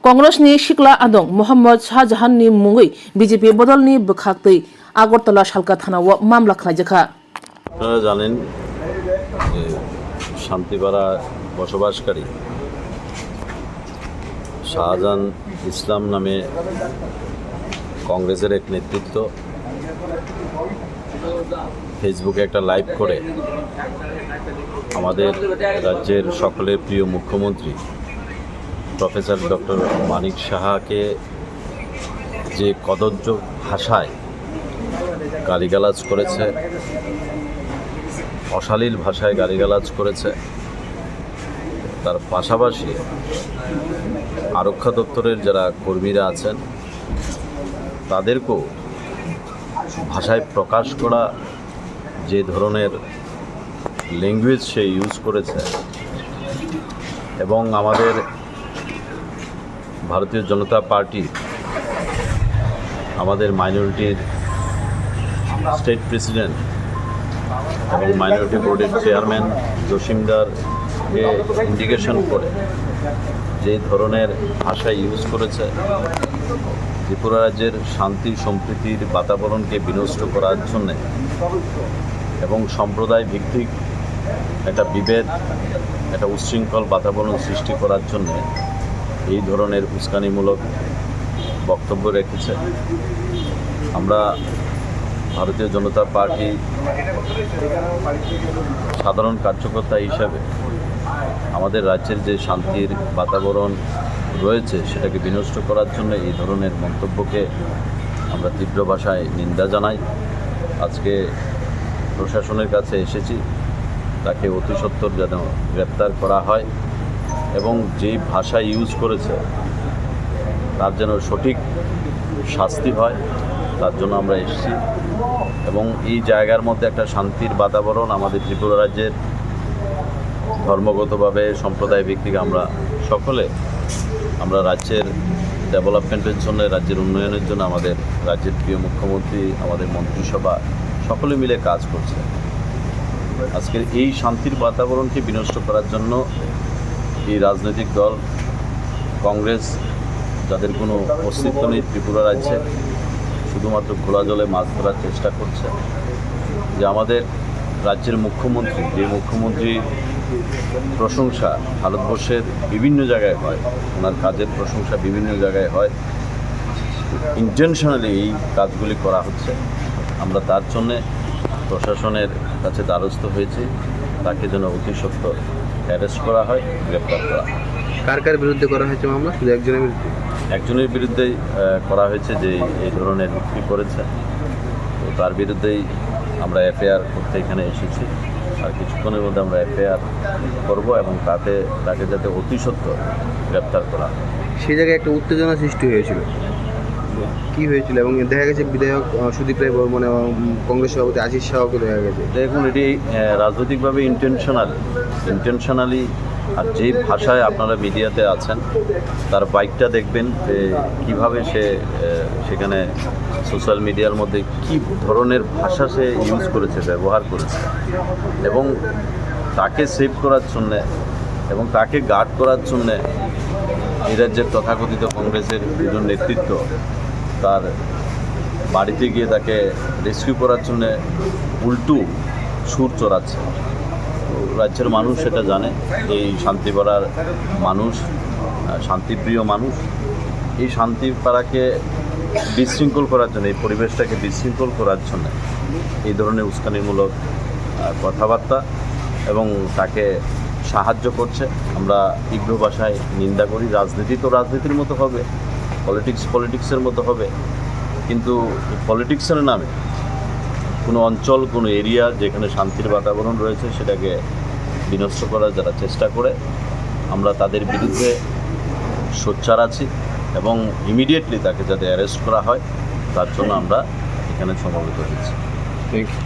Congressni Shikla Adong Mohammad Shahjahanni Mungui BJP বদলনি বখাকতৈ Agartala শালকা থানাও মামলা খাইজাখা। আপনারা জানেন যে শান্তিপাড়া বসবাসকারী শাহজাহান ইসলাম নামে কংগ্রেসের এক নেতৃত্ব ফেসবুকে একটা লাইভ করে আমাদের রাজ্যের সকলের প্রিয় মুখ্যমন্ত্রী প্রফেসর ডক্টর মানিক সাহাকে যে কদর্য ভাষায় গালিগালাজ করেছে, অশালীল ভাষায় গালিগালাজ করেছে, তার পাশাপাশি আরক্ষা দপ্তরের যারা কর্মীরা আছেন তাদেরকেও ভাষায় প্রকাশ করা যে ধরনের ল্যাঙ্গুয়েজ সে ইউজ করেছে এবং আমাদের ভারতীয় জনতা পার্টি আমাদের মাইনরিটির স্টেট প্রেসিডেন্ট এবং মাইনরিটি বোর্ডের চেয়ারম্যান জসিমদারকে ইন্ডিকেশন করে যে ধরনের ভাষা ইউজ করেছে ত্রিপুরা রাজ্যের শান্তি সম্প্রীতির বাতাবরণকে বিনষ্ট করার জন্যে এবং সম্প্রদায় ভিত্তিক একটা বিভেদ, একটা উচ্ছৃঙ্খল বাতাবরণ সৃষ্টি করার জন্যে এই ধরনের উস্কানিমূলক বক্তব্য রেখেছে। আমরা ভারতীয় জনতা পার্টি সাধারণ কার্যকর্তা হিসাবে আমাদের রাজ্যের যে শান্তির বাতাবরণ রয়েছে সেটাকে বিনষ্ট করার জন্য এই ধরনের মন্তব্যকে আমরা তীব্র ভাষায় নিন্দা জানাই। আজকে প্রশাসনের কাছে এসেছি তাকে অতি সত্বর যেন গ্রেপ্তার করা হয় এবং যেই ভাষা ইউজ করেছে তার যেন সঠিক শাস্তি হয় তার জন্য আমরা এসেছি এবং এই জায়গার মধ্যে একটা শান্তির বাতাবরণ আমাদের ত্রিপুরা রাজ্যের ধর্মগতভাবে সম্প্রদায় ভিত্তিক আমরা রাজ্যের ডেভেলপমেন্টের জন্য, রাজ্যের উন্নয়নের জন্য আমাদের রাজ্যের প্রিয় মুখ্যমন্ত্রী, আমাদের মন্ত্রিসভা সকলে মিলে কাজ করছে। আজকের এই শান্তির বাতাবরণকে বিনষ্ট করার জন্য এই রাজনৈতিক দল কংগ্রেস, যাদের কোনো অস্তিত্ব নেই ত্রিপুরা রাজ্যে, শুধুমাত্র খোলা জলে মাছ ধরার চেষ্টা করছে। যে আমাদের রাজ্যের মুখ্যমন্ত্রী, যে মুখ্যমন্ত্রীর প্রশংসা ভারতবর্ষের বিভিন্ন জায়গায় হয়, ওনার কাজের প্রশংসা বিভিন্ন জায়গায় হয়, ইন্টেনশনালি এই কাজগুলি করা হচ্ছে। আমরা তার জন্যে প্রশাসনের কাছে দ্বারস্থ হয়েছি, তাকে যেন অতি সত্বর অ্যারেস্ট করা হয়, গ্রেপ্তার করা হয়। কার কার বিরুদ্ধে করা হয়েছে মামলা? শুধু একজনের বিরুদ্ধেই করা হয়েছে যে এই ধরনের উক্তি করেছে, তো তার বিরুদ্ধেই আমরা এফআইআর করতে এখানে এসেছি। আর কিছুক্ষণের মধ্যে আমরা এফআইআর করব এবং তাকে যাতে অতি সত্বর গ্রেপ্তার করা হয়। সেই জায়গায় একটা উত্তেজনা সৃষ্টি হয়েছিল, কী হয়েছিল? এবং দেখা গেছে বিধায়ক সুদীপ রায় বর্মন এবং কংগ্রেস সভাপতি আশিস শাহকে দেখা গেছে। দেখুন, এটি রাজনৈতিকভাবে ইন্টেনশনালি আর যে ভাষায় আপনারা মিডিয়াতে আছেন তার বাইকটা দেখবেন যে কীভাবে সে সেখানে সোশ্যাল মিডিয়ার মধ্যে কী ধরনের ভাষা সে ইউজ করেছে, ব্যবহার করেছে এবং তাকে সেভ করার জন্যে এবং তাকে গার্ড করার জন্যে এই রাজ্যের তথাকথিত কংগ্রেসের দুজন নেতৃত্ব তার বাড়িতে গিয়ে তাকে রেস্কিউ করার জন্যে উল্টো সুর চড়াচ্ছে। রাজ্যের মানুষ সেটা জানে, এই শান্তিপাড়ার মানুষ শান্তিপ্রিয় মানুষ। এই শান্তিপাড়াকে বিশৃঙ্খল করার জন্য, এই পরিবেশটাকে বিশৃঙ্খল করার জন্য এই ধরনের উস্কানিমূলক কথাবার্তা এবং তাকে সাহায্য করছে। আমরা তীব্র ভাষায় নিন্দা করি। রাজনীতি তো রাজনীতির মতো হবে, পলিটিক্সের মতো হবে, কিন্তু পলিটিক্সের নামে কোনো অঞ্চল, কোনো এরিয়া যেখানে শান্তির বাতাবরণ রয়েছে সেটাকে বিনষ্ট করার যারা চেষ্টা করে, আমরা তাদের বিরুদ্ধে সোচ্চার আছি এবং ইমিডিয়েটলি তাকে যাতে অ্যারেস্ট করা হয় তার জন্য আমরা এখানে সমবেত হয়েছি। Thank you.